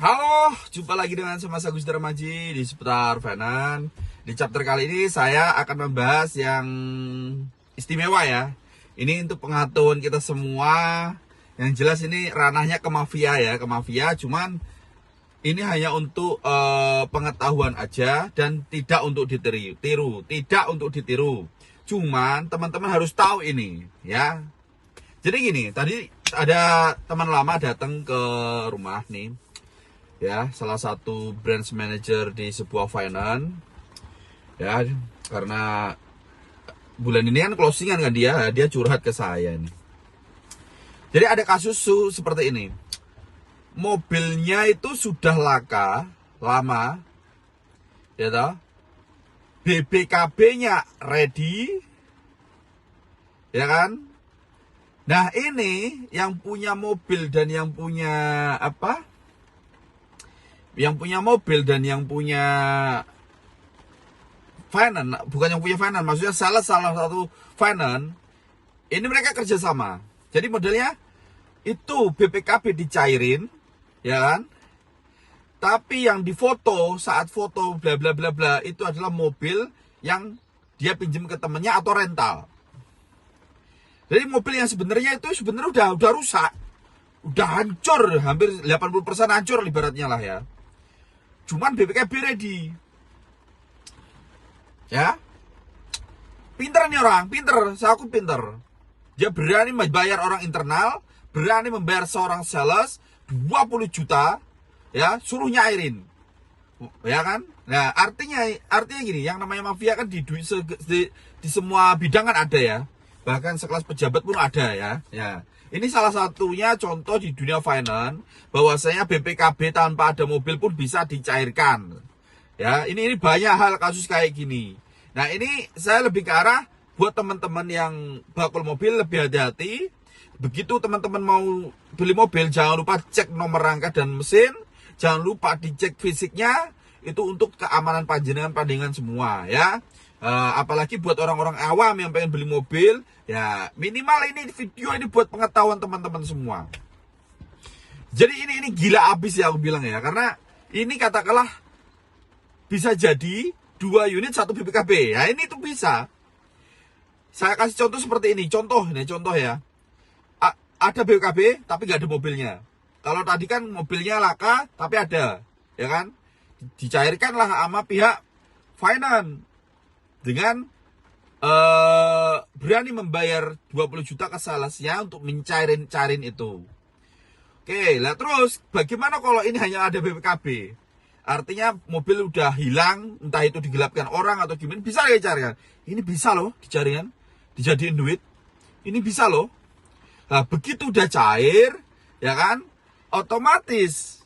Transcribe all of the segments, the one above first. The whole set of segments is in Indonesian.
Halo, jumpa lagi dengan saya Mas Agus Darmaji di seputar finance. Di chapter kali ini saya akan membahas yang istimewa ya. Ini untuk pengetahuan kita semua. Yang jelas ini ranahnya ke mafia ya, ke mafia. Cuman ini hanya untuk pengetahuan aja dan tidak untuk ditiru, tidak untuk ditiru. Cuman teman-teman harus tahu ini ya. Jadi gini, tadi ada teman lama datang ke rumah nih. Ya, salah satu branch manager di sebuah finance ya, karena bulan ini kan closingan kan dia curhat ke saya nih. Jadi ada kasus seperti ini, mobilnya itu sudah lama ya toh, BPKB-nya ready ya kan. Nah ini yang punya mobil dan yang punya mobil dan yang punya finance, bukan yang punya finance, maksudnya salah satu finance, ini mereka kerjasama. Jadi modelnya itu BPKB dicairin, ya kan? Tapi yang difoto, saat foto bla bla bla bla, itu adalah mobil yang dia pinjam ke temennya atau rental. Jadi mobil yang sebenarnya udah rusak, udah hancur, hampir 80% hancur ibaratnya lah ya. Cuman BPKB ready. Ya. Pinter nih orang, pinter, saya aku pinter. Dia berani membayar orang internal, berani membayar seorang sales 20 juta, ya, suruh nyairin. Ya kan? Nah, artinya gini, yang namanya mafia kan di semua bidang kan ada ya. Bahkan sekelas pejabat pun ada ya. Ya. Ini salah satunya contoh di dunia finance, bahwasanya BPKB tanpa ada mobil pun bisa dicairkan. Ya, ini banyak hal kasus kayak gini. Nah, ini saya lebih ke arah buat teman-teman yang bakul mobil lebih hati-hati. Begitu teman-teman mau beli mobil, jangan lupa cek nomor rangka dan mesin, jangan lupa dicek fisiknya, itu untuk keamanan panjenengan semua ya. Apalagi buat orang-orang awam yang pengen beli mobil, ya minimal ini video ini buat pengetahuan teman-teman semua. Jadi ini gila abis ya aku bilang ya, karena ini katakanlah bisa jadi 2 unit 1 BPKB ya, ini tuh bisa. Saya kasih contoh seperti ini, contoh ya. Ada BPKB tapi nggak ada mobilnya. Kalau tadi kan mobilnya laka tapi ada, ya kan? Dicairkanlah sama pihak finance dengan berani membayar 20 juta ke salesnya untuk mencairin itu. Oke, lah terus bagaimana kalau ini hanya ada BPKB? Artinya mobil udah hilang, entah itu digelapkan orang atau gimana, bisa dicarikan. Ini bisa loh dicarikan, dijadiin duit. Ini bisa loh. Nah, begitu udah cair, ya kan? Otomatis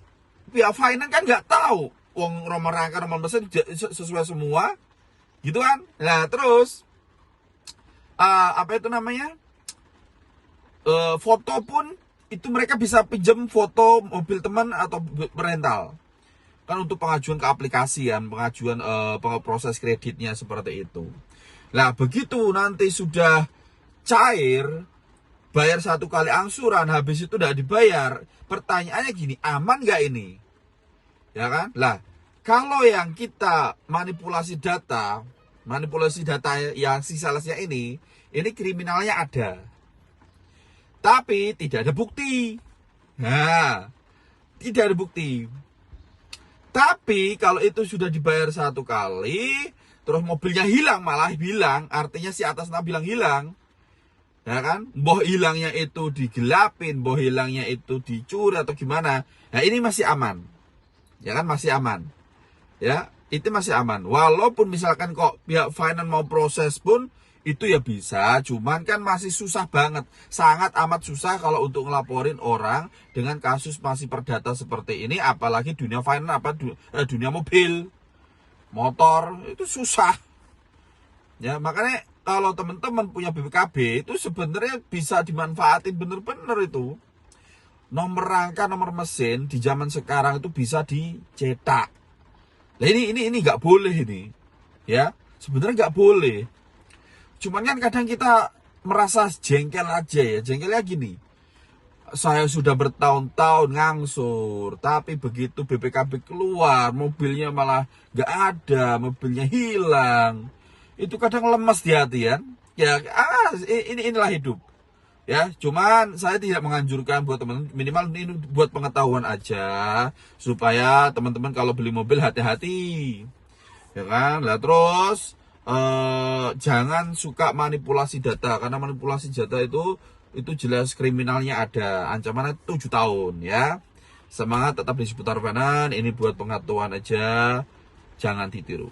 pihak finance kan nggak tahu uang nomor rangka nomor mesin sesuai semua. Gitu kan. Nah terus foto pun itu mereka bisa pinjam foto mobil teman atau rental kan untuk pengajuan ke aplikasi kan, pengajuan proses kreditnya seperti itu. Nah begitu nanti sudah cair, bayar 1 kali angsuran, habis itu udah dibayar, pertanyaannya gini, aman nggak ini, ya kan? Lah kalau yang kita manipulasi data yang si salesnya ini kriminalnya ada. Tapi tidak ada bukti. Nah, tidak ada bukti. Tapi kalau itu sudah dibayar 1 kali, terus mobilnya malah hilang, artinya si atas nama bilang hilang. Ya kan? Boh hilangnya itu digelapin, boh hilangnya itu dicuri atau gimana. Nah, ini masih aman. Ya kan, masih aman. Ya, itu masih aman. Walaupun misalkan kok pihak finance mau proses pun itu ya bisa, cuman kan masih susah banget, sangat amat susah kalau untuk ngelaporin orang dengan kasus masih perdata seperti ini, apalagi dunia finance dunia mobil, motor itu susah. Ya, makanya kalau teman-teman punya BPKB itu sebenarnya bisa dimanfaatin bener-bener itu. Nomor rangka, nomor mesin di zaman sekarang itu bisa dicetak. Nah ini nggak boleh ini, ya sebenarnya nggak boleh. Cuman kan kadang kita merasa jengkel aja ya, jengkelnya gini. Saya sudah bertahun-tahun ngangsur, tapi begitu BPKB keluar, mobilnya malah nggak ada, mobilnya hilang. Itu kadang lemas di hati ya. Ya, inilah hidup. Ya, cuman saya tidak menganjurkan buat teman, minimal ini buat pengetahuan aja, supaya teman-teman kalau beli mobil hati-hati, ya kan? Lah terus jangan suka manipulasi data, karena manipulasi data itu jelas kriminalnya ada, ancamannya 7 tahun ya. Semangat tetap di seputar kanan, ini buat pengetahuan aja, jangan ditiru.